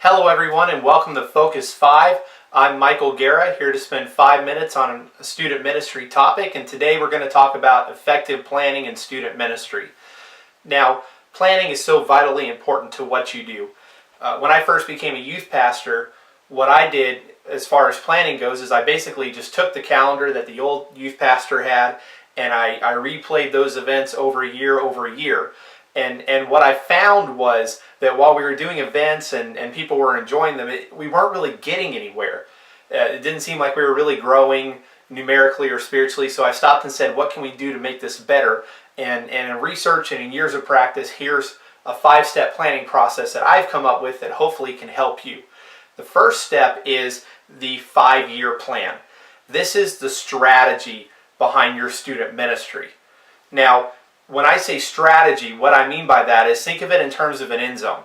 Hello everyone and welcome to FOCUS5. I'm Michael Guerra, here to spend 5 minutes on a student ministry topic, and today we're going to talk about effective planning in student ministry. Now, planning is so vitally important to what you do. When I first became a youth pastor, what I did as far as planning goes is I basically just took the calendar that the old youth pastor had and I replayed those events over a year. And what I found was that while we were doing events and people were enjoying them, we weren't really getting anywhere. It didn't seem like we were really growing numerically or spiritually, so I stopped and said, what can we do to make this better? And in research and in years of practice, here's a 5-step planning process that I've come up with that hopefully can help you. The first step is the 5-year plan. This is the strategy behind your student ministry. Now, when I say strategy, what I mean by that is think of it in terms of an end zone.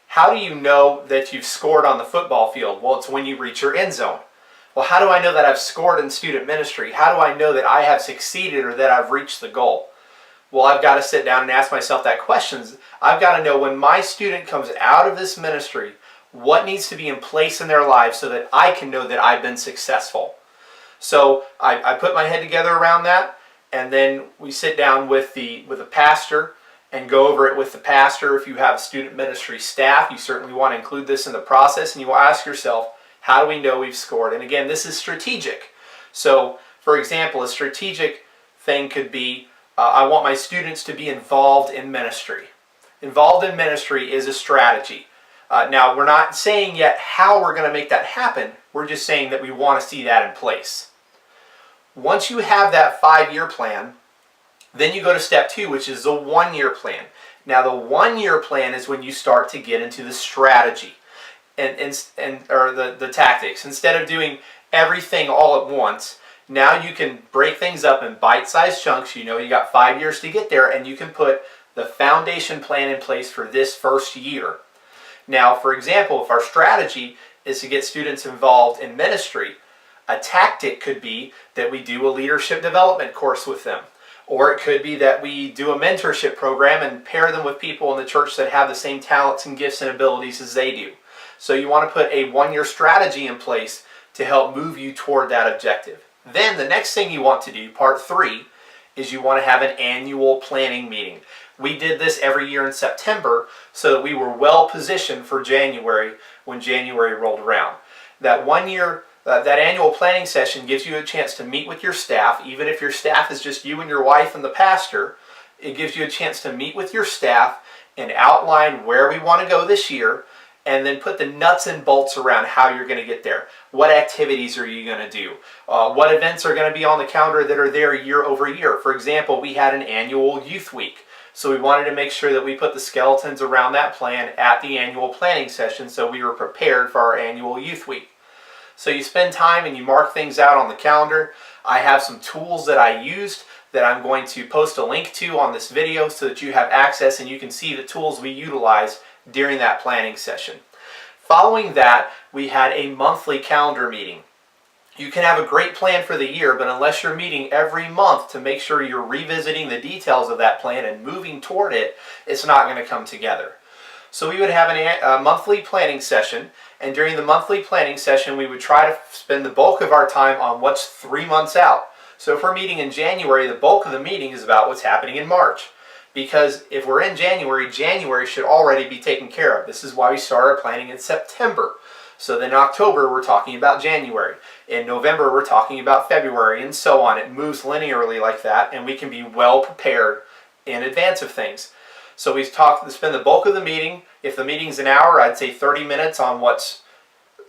How do you know that you've scored on the football field? Well, it's when you reach your end zone. Well, how do I know that I've scored in student ministry? How do I know that I have succeeded or that I've reached the goal? Well, I've got to sit down and ask myself that question. I've got to know when my student comes out of this ministry, what needs to be in place in their lives so that I can know that I've been successful. So I put my head together around that. And then we sit down with the pastor and go over it with the pastor. If you have student ministry staff, you certainly want to include this in the process, and you will ask yourself, how do we know we've scored? And again, this is strategic. So, for example, a strategic thing could be, I want my students to be involved in ministry. Involved in ministry is a strategy. Now, we're not saying yet how we're going to make that happen. We're just saying that we want to see that in place. Once you have that 5-year plan, then you go to step 2, which is the 1-year plan. Now, the 1-year plan is when you start to get into the strategy or the tactics. Instead of doing everything all at once, now you can break things up in bite-sized chunks. You know you got 5 years to get there, and you can put the foundation plan in place for this first year. Now, for example, if our strategy is to get students involved in ministry, a tactic could be that we do a leadership development course with them. Or it could be that we do a mentorship program and pair them with people in the church that have the same talents and gifts and abilities as they do. So you want to put a 1-year strategy in place to help move you toward that objective. Then the next thing you want to do, part 3, is you want to have an annual planning meeting. We did this every year in September so that we were well positioned for January when January rolled around. That annual planning session gives you a chance to meet with your staff, even if your staff is just you and your wife and the pastor. It gives you a chance to meet with your staff and outline where we want to go this year, and then put the nuts and bolts around how you're going to get there. What activities are you going to do? What events are going to be on the calendar that are there year over year? For example, we had an annual youth week. So we wanted to make sure that we put the skeletons around that plan at the annual planning session so we were prepared for our annual youth week. So you spend time and you mark things out on the calendar. I have some tools that I used that I'm going to post a link to on this video so that you have access and you can see the tools we utilized during that planning session. Following that, we had a monthly calendar meeting. You can have a great plan for the year, but unless you're meeting every month to make sure you're revisiting the details of that plan and moving toward it, it's not going to come together. So we would have a monthly planning session, and during the monthly planning session, we would try to spend the bulk of our time on what's 3 months out. So if we're meeting in January, the bulk of the meeting is about what's happening in March. Because if we're in January, January should already be taken care of. This is why we started planning in September. So then in October, we're talking about January. In November, we're talking about February, and so on. It moves linearly like that, and we can be well prepared in advance of things. So we spend the bulk of the meeting. If the meeting's an hour, I'd say 30 minutes on what's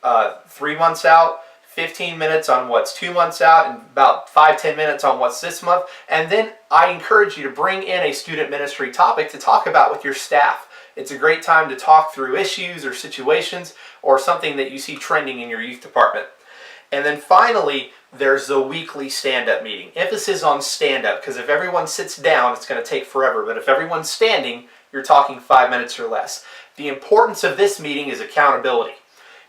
3 months out, 15 minutes on what's 2 months out, and about 5-10 minutes on what's this month. And then I encourage you to bring in a student ministry topic to talk about with your staff. It's a great time to talk through issues or situations or something that you see trending in your youth department. And then finally, there's the weekly stand-up meeting. Emphasis on stand-up, because if everyone sits down, it's going to take forever. But if everyone's standing, you're talking 5 minutes or less. The importance of this meeting is accountability.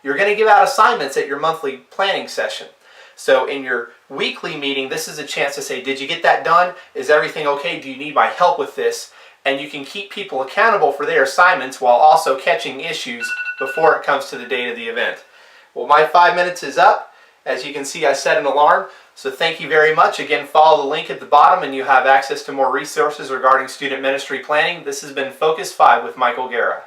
You're going to give out assignments at your monthly planning session. So in your weekly meeting, this is a chance to say, did you get that done? Is everything okay? Do you need my help with this? and you can keep people accountable for their assignments while also catching issues before it comes to the date of the event. Well, my 5 minutes is up. As you can see, I set an alarm. So thank you very much. Again, follow the link at the bottom and you have access to more resources regarding student ministry planning. This has been Focus 5 with Michael Guerra.